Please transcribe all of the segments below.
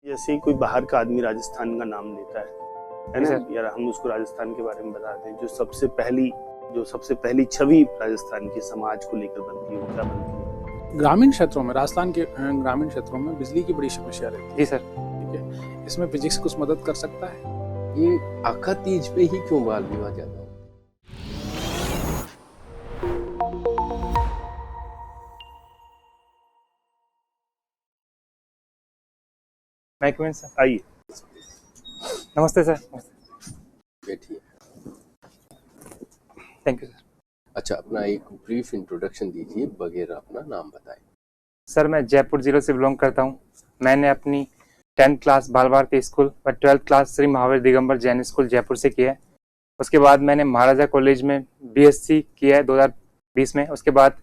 जैसे ही कोई बाहर का आदमी राजस्थान का नाम लेता है ना यार, हम उसको राजस्थान के बारे में बता दें। जो सबसे पहली छवि राजस्थान के समाज को लेकर बनती है वो क्या बनती है? ग्रामीण क्षेत्रों में, राजस्थान के ग्रामीण क्षेत्रों में बिजली की बड़ी समस्या रहती है। जी सर। ठीक है, इसमें फिजिक्स कुछ मदद कर सकता है? ये आखा तीज पे ही क्यों बाल विवाह ज्यादा होता है? मैं सर, आइए। नमस्ते सर। बैठिए। Thank you sir. अच्छा, अपना एक ब्रीफ इंट्रोडक्शन दीजिए, बगैर अपना नाम बताएं। सर, मैं जयपुर जिले से बिलोंग करता हूँ। मैंने अपनी 10th क्लास बाल भारती स्कूल व 12th class Shri Mahavir Digambar Jain school Jaipur से किया है। उसके बाद मैंने महाराजा कॉलेज में BSc किया है 2020 में। उसके बाद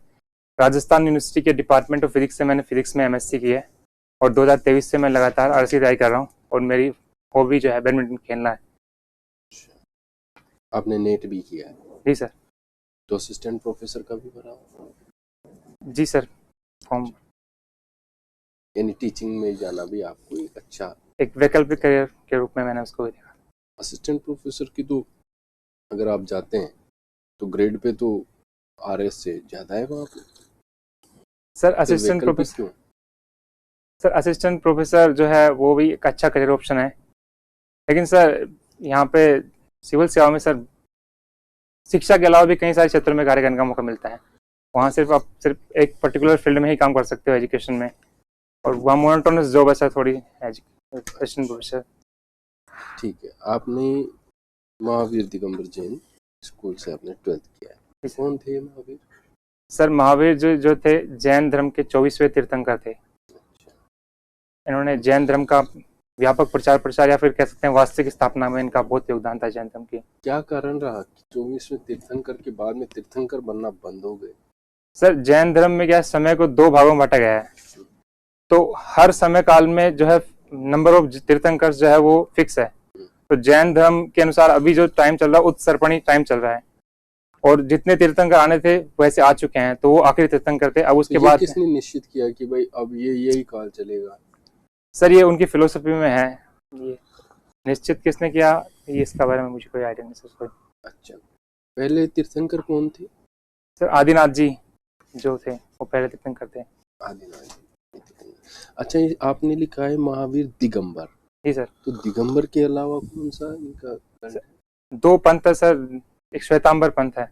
राजस्थान यूनिवर्सिटी के डिपार्टमेंट ऑफ फिजिक्स से मैंने फिजिक्स में MSc किया है और 2023 से मैं लगातार RC तैयारी कर रहा हूँ और मेरी हॉबी जो है बैडमिंटन खेलना है। आपने नेट भी किया है? जी सर। तो असिस्टेंट प्रोफेसर का भी भरा हो? जी सर। फॉर्म यानी टीचिंग में जाना भी आपको एक वैकल्पिक करियर के रूप में मैंने उसको देखा। असिस्टेंट प्रोफेसर की तो अगर आप जाते हैं तो ग्रेड पे तो RS से ज्यादा है वहाँ पे। सर तो असिस्टेंट वैकल्पिक प्रोफेसर क्यों? सर असिस्टेंट प्रोफेसर जो है वो भी एक अच्छा करियर ऑप्शन है, लेकिन सर यहाँ पे सिविल सेवा में सर शिक्षा के अलावा भी कई सारे क्षेत्रों में कार्य करने का मौका मिलता है। वहाँ आप सिर्फ एक पर्टिकुलर फील्ड में ही काम कर सकते हो एजुकेशन में, और वहाँ मोनोटोनस जॉब है सर थोड़ी असिस्टेंट प्रोफेसर। ठीक है, आपने महावीर दिगंबर जैन स्कूल से आपने 12th किया है। कौन थे महावीर? सर महावीर जो थे जैन धर्म के 24वें तीर्थंकर थे। इन्होंने जैन धर्म का व्यापक प्रचार या फिर कह सकते हैं वास्तविक स्थापना में इनका बहुत योगदान था जैन धर्म की। क्या कारण रहा कि 24वें तीर्थंकर के बाद में तीर्थंकर बनना बंद हो गए? सर जैन धर्म में क्या समय को 2 भागों में बांटा गया है, तो हर समय काल में जो है नंबर ऑफ तीर्थंकर जो है वो फिक्स है। तो जैन धर्म के अनुसार अभी जो टाइम चल रहा है उत्सर्पणी टाइम चल रहा है, और जितने तीर्थंकर आने थे वैसे आ चुके हैं, तो वो आखिरी तीर्थंकर थे। अब उसके बाद किसने निश्चित किया कि भाई अब यही काल चलेगा? सर ये उनकी फिलोसफी में है। ये निश्चित किसने किया ये इसका बारे में मुझे कोई आइडिया नहीं सर। अच्छा, पहले तीर्थंकर कौन थे? सर आदिनाथ जी जो थे वो पहले तीर्थंकर थे। आदिनाथ जी। अच्छा, ये आपने लिखा है महावीर दिगंबर। जी सर। तो दिगंबर के अलावा कौन सा इनका? 2 पंथ है सर, एक श्वेतांबर पंथ है।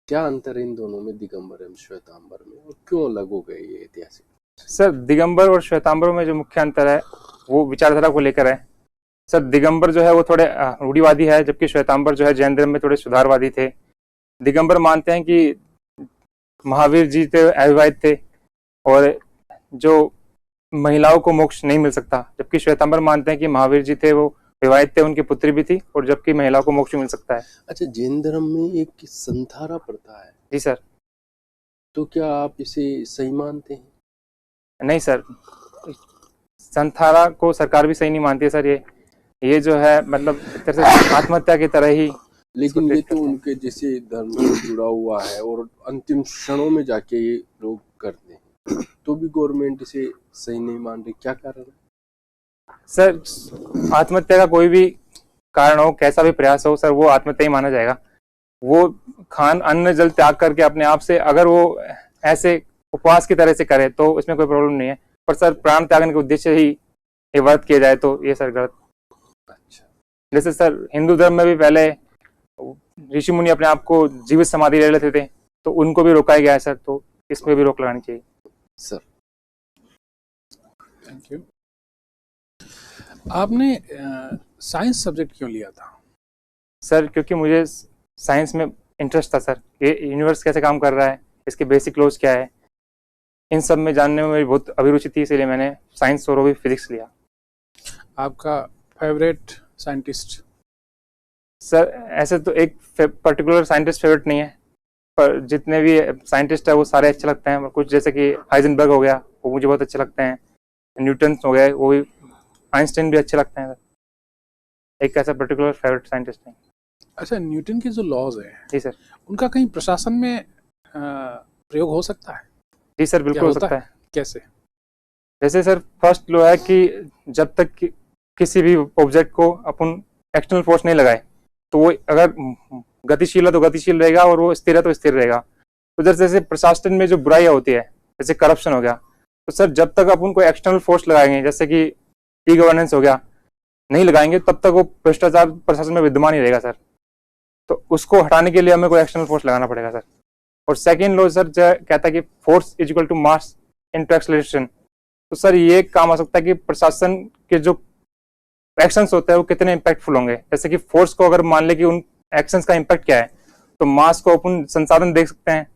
क्या अंतर है इन दोनों में, दिगंबर एवं श्वेतांबर में, और क्यों अलग हो गए ये ऐतिहासिक? सर दिगंबर और श्वेतांबर में जो मुख्य अंतर है वो विचारधारा को लेकर है। सर दिगंबर जो है वो थोड़े रूढ़िवादी है, जबकि श्वेतांबर जो है जैन धर्म में थोड़े सुधारवादी थे। दिगंबर मानते हैं कि महावीर जी थे अविवाहित थे और जो महिलाओं को मोक्ष नहीं मिल सकता, जबकि श्वेतांबर मानते हैं कि महावीर जी थे वो विवाहित थे, उनकी पुत्री भी थी, और जबकि महिलाओं को मोक्ष मिल सकता है। अच्छा, जैन धर्म में एक संथारा प्रथा है। जी सर। तो क्या आप इसे सही मानते हैं? नहीं सर, संथारा को सरकार भी सही नहीं मानती है सर। ये जो है मतलब एक तरह से आत्महत्या की तरह ही। लेकिन ये तो उनके जैसे धर्म से जुड़ा हुआ है और अंतिम क्षणों में जाके ये लोग करते हैं, तो भी गवर्नमेंट इसे सही नहीं मान रही, क्या कारण है? सर आत्महत्या का कोई भी कारण हो, कैसा भी प्रयास हो सर, वो आत्महत्या ही माना जाएगा। वो अन्न जल त्याग करके अपने आप से अगर वो ऐसे उपवास की तरह से करे तो इसमें कोई प्रॉब्लम नहीं है, पर सर प्राण त्यागने के उद्देश्य ही ये व्रत किया जाए तो ये सर गलत। अच्छा, जैसे सर हिंदू धर्म में भी पहले ऋषि मुनि अपने आप को जीवित समाधि ले लेते थे, तो उनको भी रोका गया है सर, तो इसमें भी रोक लगानी चाहिए सर। Thank you. आपने साइंस सब्जेक्ट क्यों लिया था? सर क्योंकि मुझे साइंस में इंटरेस्ट था सर। ये यूनिवर्स कैसे काम कर रहा है, इसके बेसिक लॉज क्या है, इन सब में जानने में मेरी बहुत अभिरुचि थी, इसलिए मैंने साइंस और भी फिजिक्स लिया। आपका फेवरेट साइंटिस्ट? सर ऐसे तो एक पर्टिकुलर साइंटिस्ट फेवरेट नहीं है, पर जितने भी साइंटिस्ट है वो सारे अच्छे लगते हैं। कुछ जैसे कि हाइजेनबर्ग हो गया, वो मुझे बहुत अच्छे लगते हैं। न्यूटन हो गए, वो भी, आइंस्टाइन भी अच्छे लगते हैं। एक ऐसा पर्टिकुलर फेवरेट साइंटिस्ट नहीं। अच्छा, न्यूटन के जो लॉज है जी सर, उनका कहीं प्रशासन में प्रयोग हो सकता है? जी सर बिल्कुल हो सकता है। कैसे? जैसे सर फर्स्ट लॉ है कि जब तक किसी भी ऑब्जेक्ट को अपन एक्सटर्नल फोर्स नहीं लगाए तो वो अगर गतिशील है तो गतिशील रहेगा और वो स्थिर है तो स्थिर रहेगा। तो जैसे प्रशासन में जो बुराइयां होती है जैसे करप्शन हो गया, तो सर जब तक अपन को एक्सटर्नल फोर्स लगाएंगे जैसे कि ई गवर्नेंस हो गया नहीं लगाएंगे तब तक वो भ्रष्टाचार प्रशासन में विद्यमान ही रहेगा सर। तो उसको हटाने के लिए हमें कोई एक्सटर्नल फोर्स लगाना पड़ेगा सर। और सेकेंड लॉ सर जो कहता है कि force is equal to mass into acceleration. तो सर ये काम आ सकता है कि प्रशासन के जो एक्शंस होते हैं वो कितने इम्पैक्टफुल होंगे। जैसे कि फोर्स को अगर मान ले कि उन एक्शंस का इम्पैक्ट क्या है तो मास को अपन संसाधन देख सकते हैं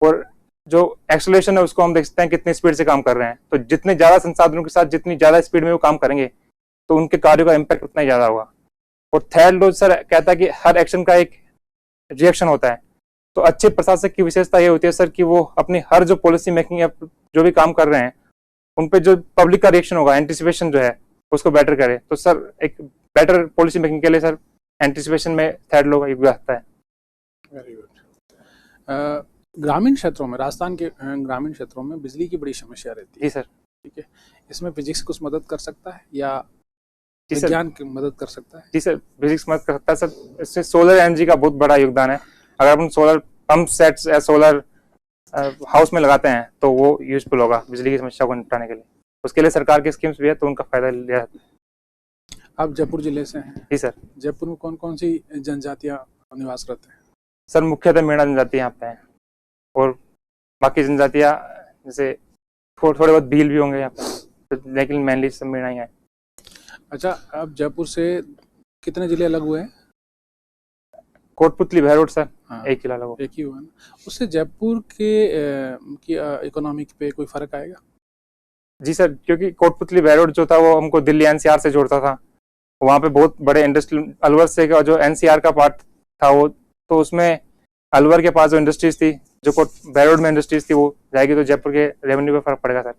और जो एक्सेलरेशन है उसको हम देख सकते हैं कितनी स्पीड से काम कर रहे हैं। तो जितने ज्यादा संसाधनों के साथ जितनी ज्यादा स्पीड में वो काम करेंगे तो उनके कार्यों का इम्पैक्ट उतना ही ज्यादा होगा। और थर्ड लॉ सर कहता है कि हर एक्शन का एक रिएक्शन होता है। तो अच्छे प्रशासक की विशेषता ये होती है सर कि वो अपनी हर जो पॉलिसी मेकिंग या जो भी काम कर रहे हैं उन पे जो पब्लिक का रिएक्शन होगा एंटिसिपेशन जो है उसको बेटर करे। तो सर एक बेटर पॉलिसी मेकिंग के लिए सर एंटिसिपेशन में थर्ड लॉ का यूज आता है। Very good. ग्रामीण क्षेत्रों में, राजस्थान के ग्रामीण क्षेत्रों में बिजली की बड़ी समस्या रहती है। जी सर। ठीक है, इसमें फिजिक्स कुछ मदद कर सकता है या जी सर। विज्ञान की मदद कर सकता है? जी सर, फिजिक्स मदद कर सकता है सर। इससे सोलर एनर्जी का बहुत बड़ा योगदान है। अगर अपन सोलर पंप सेट्स या सोलर हाउस में लगाते हैं तो वो यूजफुल होगा बिजली की समस्या को निपटाने के लिए। उसके लिए सरकार की स्कीम्स भी है तो उनका फायदा लिया जाता है। आप जयपुर जिले से हैं। जी सर। जयपुर में कौन कौन सी जनजातियां निवास करते हैं? सर मुख्यतः मीणा जनजाति यहाँ पे है और बाकी जनजातियाँ जैसे थोड़े बहुत भील भी होंगे यहाँ पे, तो लेकिन मेनली सब मीणा ही है। अच्छा, अब जयपुर से कितने जिले अलग हुए हैं? कोटपुतली भैरोड सर। हाँ, एक जिला अलग। एक ही हुआ ना। उससे जयपुर के की इकोनॉमिक पे कोई फर्क आएगा? जी सर, क्योंकि कोटपुतली भैरोड जो था वो हमको दिल्ली एनसीआर से जोड़ता था। वहाँ पे बहुत बड़े इंडस्ट्रियल अलवर से का जो एनसीआर का पार्ट था वो, तो उसमें अलवर के पास जो इंडस्ट्रीज थी जो भैरोड में इंडस्ट्रीज थी वो जाएगी तो जयपुर के रेवेन्यू पे फर्क पड़ेगा सर।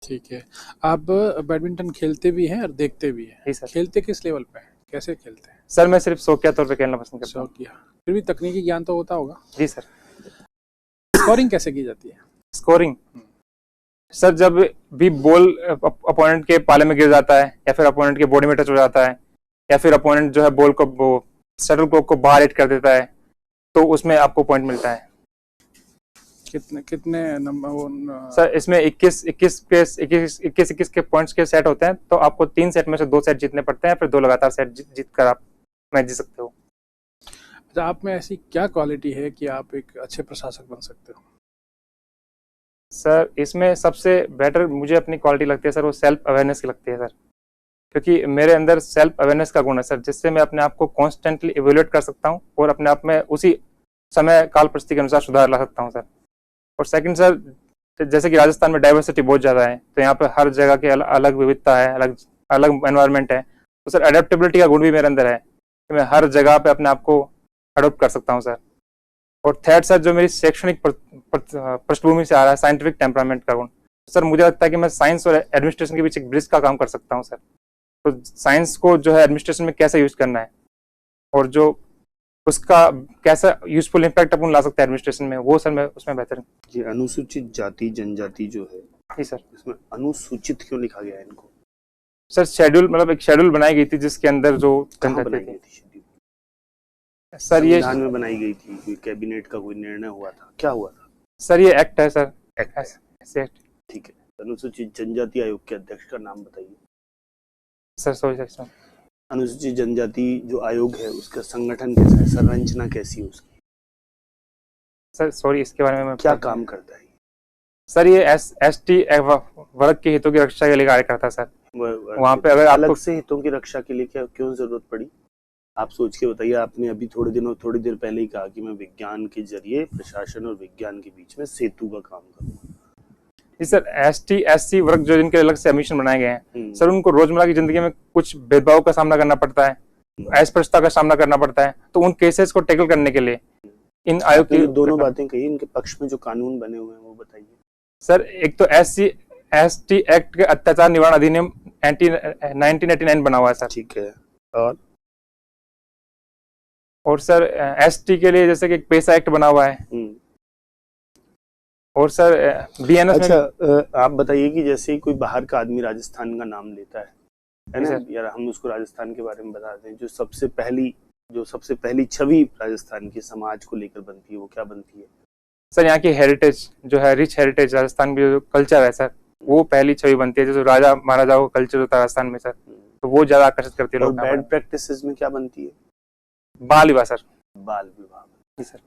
ठीक है। आप बैडमिंटन खेलते भी हैं और देखते भी हैं। जी सर। खेलते किस लेवल पे हैं? कैसे खेलते हैं? सर मैं सिर्फ शौकिया तौर पे खेलना पसंद करता हूँ। शौकिया, फिर भी तकनीकी ज्ञान तो होता होगा। जी सर। स्कोरिंग कैसे की जाती है? स्कोरिंग सर जब भी बॉल अपोनेंट के पाले में गिर जाता है या फिर अपोनेंट के बॉडी में टच हो जाता है या फिर अपोनेंट जो है बॉल को शटल को बाहर हिट कर देता है तो उसमें आपको पॉइंट मिलता है। कितने नंबर? सर इसमें 21 के पॉइंट्स के सेट होते हैं तो आपको 3 सेट में से 2 सेट जीतने पड़ते हैं, फिर 2 लगातार सेट जीत कर आप मैच जीत सकते हो। अच्छा, आप में ऐसी क्या क्वालिटी है कि आप एक अच्छे प्रशासक बन सकते हो? सर इसमें सबसे बेटर मुझे अपनी क्वालिटी लगती है सर वो सेल्फ अवेयरनेस की लगती है सर, क्योंकि मेरे अंदर सेल्फ अवेयरनेस का गुण है सर, जिससे मैं अपने आप को कॉन्स्टेंटली इवेल्युएट कर सकता हूँ और अपने आप में उसी समय काल परिस्थिति के अनुसार सुधार ला सकता हूँ सर। और सेकंड सर जैसे कि राजस्थान में डाइवर्सिटी बहुत ज़्यादा है तो यहाँ पे हर जगह की अलग विविधता है, अलग एनवायरनमेंट है, तो सर अडेप्टेबिलिटी का गुण भी मेरे अंदर है कि मैं हर जगह पे अपने आप को अडोप्ट कर सकता हूँ सर। और थर्ड सर जो मेरी शैक्षणिक पृष्ठभूमि से आ रहा है साइंटिफिक टेम्परामेंट का गुण, सर मुझे लगता है कि मैं साइंस और एडमिनिस्ट्रेशन के बीच एक ब्रिज का काम कर सकता हूँ सर। तो साइंस को जो है एडमिनिस्ट्रेशन में कैसे यूज करना है और जो उसका कैसा यूजफुल इम्पैक्ट अपन ला सकते हैं एडमिनिस्ट्रेशन में, वो सर मैं उसमें बेहतर। ये अनुसूचित जाति जनजाति जो है, जी सर, इसमें अनुसूचित क्यों लिखा गया है इनको? सर शेड्यूल मतलब एक शेड्यूल बनाई गई थी जिसके अंदर जो कहाँ बनाई गई थी शेड्यूल? सर ये संविधान में बनाई गई थी, कोई कैबिनेट का कोई निर्णय हुआ था, क्या हुआ था? सर ये एक्ट है सर, एक्ट। ठीक है, अनुसूचित जनजाति आयोग के अध्यक्ष का नाम बताइए। सर सॉरी सर, अनुसूचित जनजाति जो आयोग है उसका संगठन कैसा है, संरचना कैसी है उसकी? सर सॉरी इसके बारे में मैं क्या काम करता है? सर ये एसटी वर्ग के हितों की रक्षा के लिए कार्य करता है सर। वहाँ पे अगर अलग आपको से हितों की रक्षा के लिए क्यों जरूरत पड़ी? आप सोच के बताइए। आपने अभी थोड़ी देर पहले ही कहा कि मैं विज्ञान के जरिए प्रशासन और विज्ञान के बीच में सेतु का काम करूँ। जी सर, एसटी एससी वर्ग जो जिनके अलग से कमीशन बनाए गए हैं सर, उनको रोजमर्रा की जिंदगी में कुछ भेदभाव का सामना करना पड़ता है, अस्पृश्यता का सामना करना पड़ता है, तो उन केसेस को टैकल करने के लिए इन आयोग की दोनों बातें कही, इनके पक्ष में जो कानून बने हुए हैं वो बताइए। सर एक तो एसटी एक्ट के अत्याचार निवारण अधिनियम 1989 बना हुआ है सर। ठीक है। और सर एसटी के लिए जैसे कि एक पेशा एक्ट बना हुआ है। और सर बीएनएस। अच्छा, आप बताइए कि जैसे ही कोई बाहर का आदमी राजस्थान का नाम लेता है, है ना यार, हम उसको राजस्थान के बारे में बताते हैं। जो सबसे पहली छवि राजस्थान के समाज को लेकर बनती है, वो क्या बनती है? सर यहाँ की हेरिटेज जो है, रिच हेरिटेज, राजस्थान की जो कल्चर है सर, वो पहली छवि बनती है। जो राजा महाराजाओं का कल्चर होता है राजस्थान में सर, तो वो ज्यादा आकर्षित करती है और लोग। बैड प्रैक्टिसेस में क्या बनती है? बाल विवाह सर। बाल विवाह। जी सर।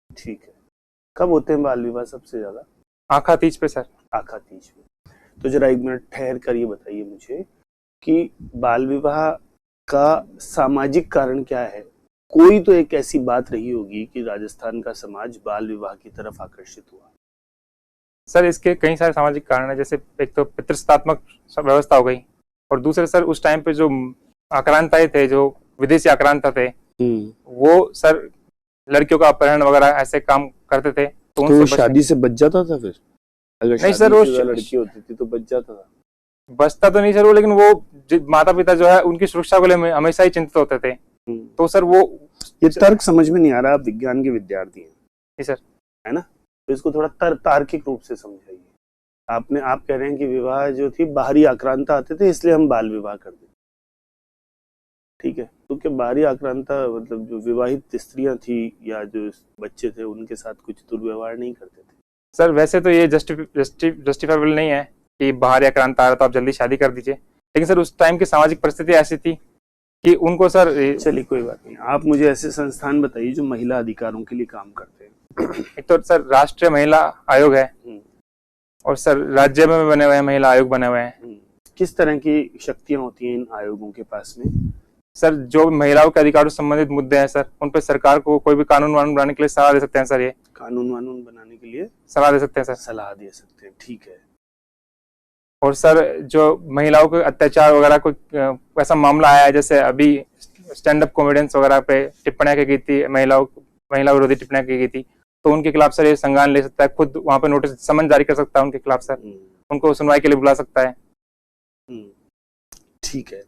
ठीक है। कब होते हैं बाल विवाह सबसे ज्यादा? आखा तीज पे सर। आखा तीज पे। तो जरा एक मिनट ठहर कर ये बताइए मुझे कि बाल विवाह का सामाजिक कारण क्या है? कोई तो एक ऐसी बात रही होगी कि राजस्थान का समाज बाल विवाह की तरफ आकर्षित हुआ। सर इसके कई सारे सामाजिक कारण है। जैसे एक तो पितृसत्तात्मक व्यवस्था हो गई, और दूसरे सर उस टाइम पे जो आक्रांताएं थे, जो विदेशी आक्रांता थे, वो सर लड़कियों का अपहरण वगैरह ऐसे काम करते थे। तो शादी से बच जाता था फिर? अगर नहीं सर, वो लड़की होती थी तो बच जाता था? बचता तो नहीं सर वो, लेकिन वो माता पिता जो है उनकी सुरक्षा को लिए हमेशा ही चिंतित होते थे। तो सर वो ये तर्क समझ में नहीं आ रहा। आप विज्ञान के विद्यार्थी हैं। जी सर। है ना? तो इसको थोड़ा तार्किक रूप से समझाइए। आप कह रहे हैं कि विवाह जो थी, बाहरी आक्रांता आते थे इसलिए हम बाल विवाह कर देते। ठीक है, तो क्या बाहरी आक्रांता मतलब जो विवाहित स्त्रियां थी या जो बच्चे थे उनके साथ कुछ दुर्व्यवहार नहीं करते थे? सर वैसे तो ये जस्टिफाइबल नहीं है कि बाहरी आक्रांता आ रहा तो आप जल्दी शादी कर दीजिए, लेकिन सर उस टाइम की सामाजिक परिस्थिति ऐसी थी कि उनको सर। चलिए कोई बात नहीं, आप मुझे ऐसे संस्थान बताइए जो महिला अधिकारों के लिए काम करते हैं। एक तो सर राष्ट्रीय महिला आयोग है, और सर राज्य में बने हुए हैं महिला आयोग बने हुए हैं। किस तरह की शक्तियां होती हैं इन आयोगों के पास में? सर जो महिलाओं के अधिकारों से संबंधित मुद्दे हैं सर, उन पर सरकार को कोई भी कानून वानून बनाने के लिए सलाह दे सकते हैं सर। ये कानून वानून बनाने के लिए सलाह दे सकते हैं सर। सलाह दे सकते हैं, ठीक है। और सर जो महिलाओं के अत्याचार वगैरह कोई ऐसा मामला आया है, जैसे अभी स्टैंड अप कॉमेडियंस वगैरह पे टिप्पणियां की गई थी, महिला विरोधी टिप्पणियां की गई थी, तो उनके खिलाफ सर ये संज्ञान ले सकता है, खुद वहां पे नोटिस समन जारी कर सकता है उनके खिलाफ सर, उनको सुनवाई के लिए बुला सकता है। ठीक है।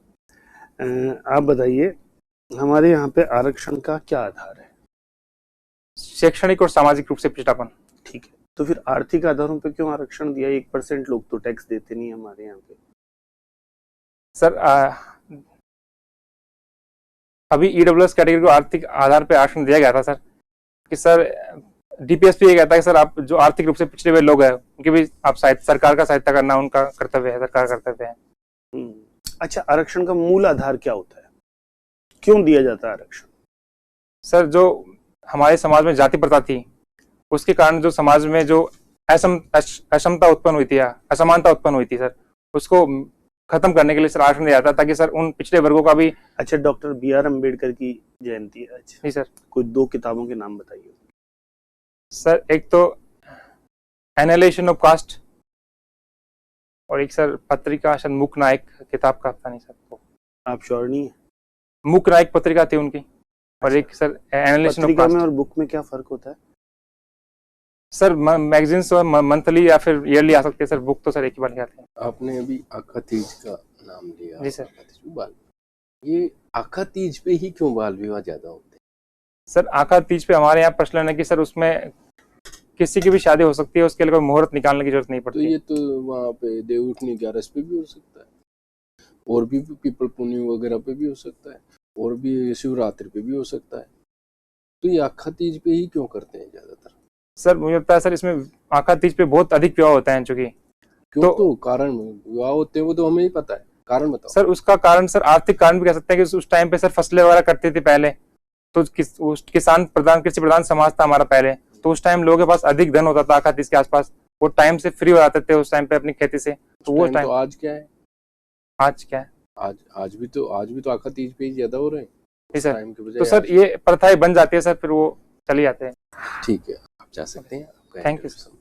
आप बताइए, हमारे यहाँ पे आरक्षण का क्या आधार है? शैक्षणिक और सामाजिक रूप से पिछड़ापन। ठीक है, तो फिर आर्थिक आधारों पे क्यों आरक्षण दिया? 1% लोग तो टैक्स देते नहीं हमारे यहाँ पे। सर अभी ईडब्ल्यूएस कैटेगरी को आर्थिक आधार पे आरक्षण दिया गया था सर, कि सर डीपीएसपी ये कहता है कि सर आप जो आर्थिक रूप से पिछड़े हुए लोग हैं उनकी भी आप सरकार का सहायता करना उनका कर्तव्य है, सरकार कर्तव्य है। अच्छा, आरक्षण का मूल आधार क्या होता है? क्यों दिया जाता है आरक्षण? सर जो हमारे समाज में जाति प्रथा थी, उसके कारण जो समाज में जो असमता उत्पन्न हुई थी या असमानता उत्पन्न हुई थी सर, उसको खत्म करने के लिए सर आरक्षण दिया जाता ताकि सर उन पिछड़े वर्गों का भी। अच्छा, डॉक्टर बी.आर. अम्बेडकर की जयंती है आज। जी सर। कोई 2 किताबों के नाम बताइए सर। एक तो एनालिसिस ऑफ कास्ट, और एक सर पत्रिका शायद मूक नायक किताब का पता नहीं सर, तो आप श्योर नहीं है? मूक नायक पत्रिका थी उनकी। और एक सर एनालिसिस ऑफ कास्ट। में और बुक में क्या फर्क होता है सर? मैगजीन्स और मंथली या फिर ईयरली आ सकते हैं सर, बुक तो सर एक ही बार ले आते हैं। आपने अभी आखा तीज का नाम लिया। जी सर। ये आखा तीज पे ही क्यों बाल विवाह ज्यादा होते हैं? सर आखा तीज पे हमारे यहाँ प्रचलन है कि सर उसमें किसी की भी शादी हो सकती है, उसके लिए कोई मुहूर्त निकालने की जरूरत नहीं पड़ती। तो ये तो वहाँ पे देवउठनी 11 पे भी हो सकता है, और भी पीपल पुन्नी वगैरह पे भी हो सकता है, और भी शिवरात्रि पे भी हो सकता है। तो ये आखा तीज पे ही क्यों करते हैं ज्यादातर? सर मुझे लगता है सर इसमें आखा तीज पे बहुत अधिक विवाह होता है, चूंकि क्यों? तो कारण विवाह होते हैं वो तो हमें ही पता है, कारण बताओ सर। उसका कारण सर आर्थिक कारण भी कह सकते हैं कि उस टाइम पे सर फसलें वगैरह करते थे पहले, तो किसान प्रधान कृषि प्रधान समाज था हमारा पहले, तो उस टाइम लोगों के पास अधिक धन होता था आखा तीज के आसपास, वो टाइम से फ्री हो जाते थे उस टाइम पे अपनी खेती से। तो वो टाइम तो आज क्या है? आज क्या है? आज भी तो आखा तीज पे ही ज्यादा हो रहे हैं। जी सर। तो सर ये प्रथाएं बन जाती है सर, फिर वो चली जाते हैं। ठीक है, आप जा सकते हैं। Thank you sir.